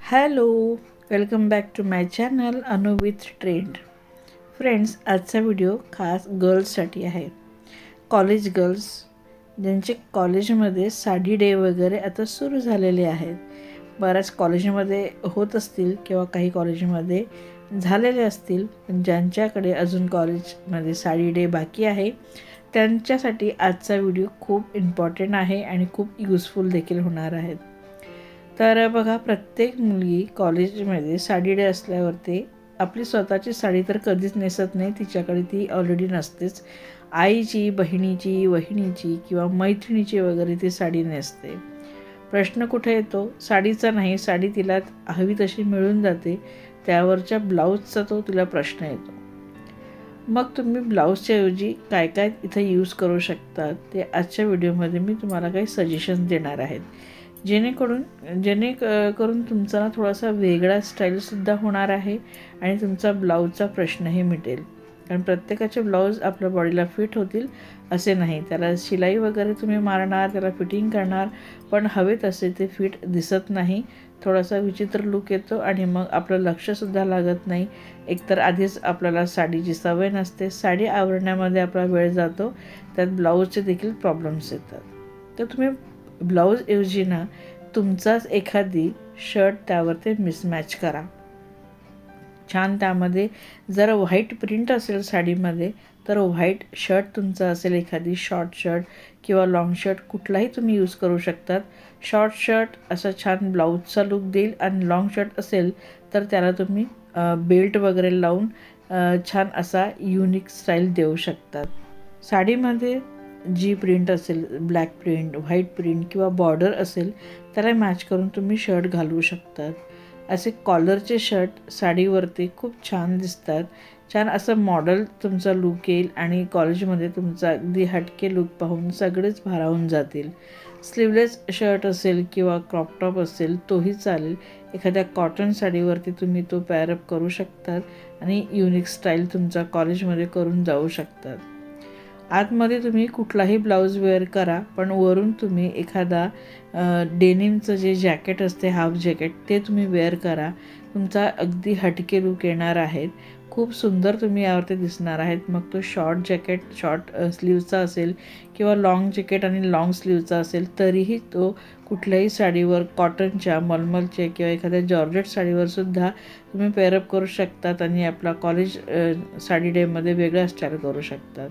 Hello, welcome back to my channel Anu with trend. Friends, आजचा video खास गर्ल्ससाठी आहे. कॉलेज गर्ल्स ज्यांचे कॉलेजमध्ये साडी डे वगैरे आता सुरू झालेले आहेत. बऱ्याच कॉलेजमध्ये होत असतील किंवा काही कॉलेजमध्ये झालेले असतील, पण ज्यांच्याकडे अजून कॉलेजमध्ये साडी डे बाकी आहे त्यांच्यासाठी आजचा व्हिडिओ खूप इम्पॉर्टंट आहे आणि खूप यूजफुल देखील होणार आहेत. तर बघा, प्रत्येक मुलगी कॉलेजमध्ये साडी डे असल्यावरती आपली स्वतःची साडी तर कधीच नेसत नाही, तिच्याकडे ती ऑलरेडी नसतेच. आईची, बहिणीची, वहिनीची किंवा मैत्रिणीची वगैरे ती साडी नेसते. प्रश्न कुठे येतो? साडीचा नाही, साडी तिला हवी तशी मिळून जाते, त्यावरच्या ब्लाऊजचा तो तिला प्रश्न येतो. मग तुम्ही ब्लाऊजच्या ऐवजी काय काय इथं यूज करू शकता ते आजच्या व्हिडिओमध्ये मी तुम्हाला काही सजेशन्स देणार आहेत, जेणेकरून तुमचा थोडासा वेगळा स्टाईलसुद्धा होणार आहे आणि तुमचा ब्लाऊजचा प्रश्नही मिटेल. कारण प्रत्येकाचे ब्लाऊज आपल्या बॉडीला फिट होतील असे नाही, त्याला शिलाई वगैरे तुम्ही मारणार, त्याला फिटिंग करणार, पण हवे तसे ते फिट दिसत नाही, थोडासा विचित्र लूक येतो आणि मग आपलं लक्षसुद्धा लागत नाही. एकतर आधीच आपल्याला साडीची सवय नसते, साडी आवरण्यामध्ये आपला वेळ जातो, त्यात ब्लाऊजचे देखील प्रॉब्लेम्स येतात. तर तुम्ही ब्लाऊजऐवजी ना तुमचाच एखादी शर्ट त्यावर ते मिसमॅच करा. छान त्यामध्ये जर व्हाईट प्रिंट असेल साडीमध्ये तर व्हाईट शर्ट तुमचा असेल, एखादी शॉर्ट शर्ट किंवा लाँग शर्ट कुठलाही तुम्ही यूज करू शकतात. शॉर्ट शर्ट असं छान ब्लाऊजचा लूक देईल आणि लाँग शर्ट असेल तर त्याला तुम्ही बेल्ट वगैरे लावून छान असा युनिक स्टाईल देऊ शकतात. साडीमध्ये जी प्रिंट असेल, ब्लॅक प्रिंट, व्हाईट प्रिंट किंवा बॉर्डर असेल त्याला मॅच करून तुम्ही शर्ट घालवू शकतात. असे कॉलरचे शर्ट साडीवरती खूप छान दिसतात. छान असं मॉडल तुमचा लूक येईल आणि कॉलेजमध्ये तुमचा अगदी हटके लूक पाहून सगळेच भारावून जातील. स्लीवलेस शर्ट असेल किंवा क्रॉप टॉप असेल तोही चालेल. एखाद्या कॉटन साडीवरती तुम्ही तो पॅरअप करू शकतात आणि युनिक स्टाईल तुमचा कॉलेजमध्ये करून जाऊ शकतात. आतमध्ये तुम्ही कुठलाही ब्लाऊज वेअर करा, पण वरून तुम्ही एखादा डेनिमचं जे जॅकेट असते, हाफ जॅकेट, ते तुम्ही वेअर करा. तुमचा अगदी हटके लूक येणार आहेत, खूप सुंदर तुम्ही यावरती दिसणार आहेत. मग तो शॉर्ट जॅकेट शॉर्ट स्लीवचा असेल किंवा लाँग जॅकेट आणि लाँग स्लीवचा असेल तरीही तो कुठल्याही साडीवर, कॉटनच्या, मलमलच्या किंवा एखाद्या जॉर्जेट साडीवरसुद्धा तुम्ही पेअरअप करू शकतात आणि आपला कॉलेज साडी डेमध्ये वेगळा स्टाईल करू शकतात.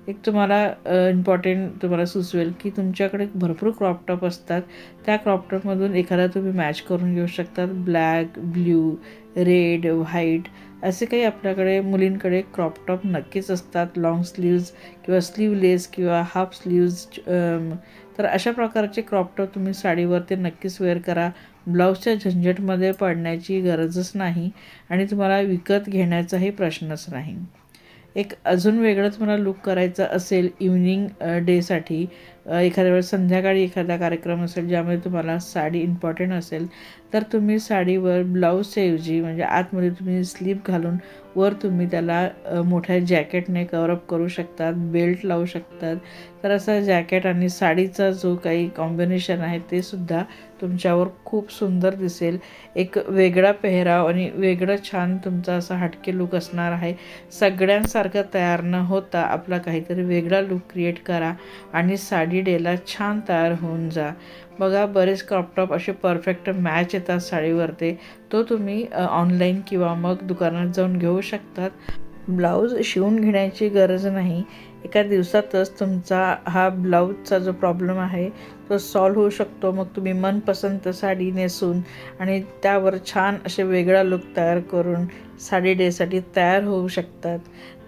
एक तुम्हाला तुम्हाला सुचवेल की तुमच्याकडे भरपूर क्रॉप टॉप असतात, त्या क्रॉप टॉपमधून एखादा तुम्ही मॅच करून घेऊ शकतात. ब्लॅक, ब्ल्यू, रेड, व्हाईट असे काही आपल्याकडे मुलींकडे क्रॉप टॉप नक्कीच असतात. लाँग स्लीव्ज किंवा स्लीवलेस किंवा हाफ स्लीव्ज. तर अशा प्रकारचे क्रॉप टॉप तुम्ही साडीवर ते नक्कीच वेअर करा. ब्लाऊजच्या झंझटमध्ये पडण्याची गरजच नाही आणि तुम्हाला विकत घेण्याचाही प्रश्नच नाही. एक अजून वेगळं तुम्हाला लूक करायचं असेल इव्हनिंग डेसाठी, एखाद्या वेळेस संध्याकाळी एखादा कार्यक्रम असेल ज्यामध्ये तुम्हाला साडी इम्पॉर्टंट असेल, तर तुम्ही साडीवर ब्लाऊजच्या ऐवजी म्हणजे आतमध्ये तुम्ही स्लीप घालून वर तुम्ही त्याला मोठ्या जॅकेटने कवरअप करू शकतात, बेल्ट लावू शकतात. तर असं जॅकेट आणि साडीचा जो काही कॉम्बिनेशन आहे ते सुद्धा तुमच्यावर खूप सुंदर दिसेल. एक वेगळा पेहराव आणि वेगळं छान तुमचा असा हटके लूक असणार आहे. सगळ्यांसारखं तयार न होता आपला काहीतरी वेगळा लूक क्रिएट करा आणि साडी डेला छान तयार होऊन जा. बघा, बरेच क्रॉप टॉप असे परफेक्ट मॅच येतात साडीवरती, तो तुम्ही ऑनलाईन किंवा मग दुकानात जाऊन घेऊ शकतात. ब्लाऊज शिवून घेण्याची गरज नाही, एका दिवसातच तुमचा हा ब्लाऊजचा जो प्रॉब्लेम आहे तो सॉल्व्ह होऊ शकतो. मग तुम्ही मनपसंत साडी नेसून आणि त्यावर छान असे वेगळा लूक तयार करून साडी डेसाठी तयार होऊ शकतात.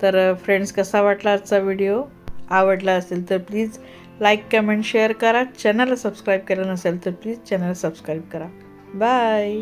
तर फ्रेंड्स, कसा वाटला आजचा व्हिडिओ? आवडला असेल तर प्लीज लाईक, कमेंट, शेअर करा. चॅनलला सबस्क्राईब केलं नसेल तर प्लीज चॅनल सबस्क्राईब करा. बाय.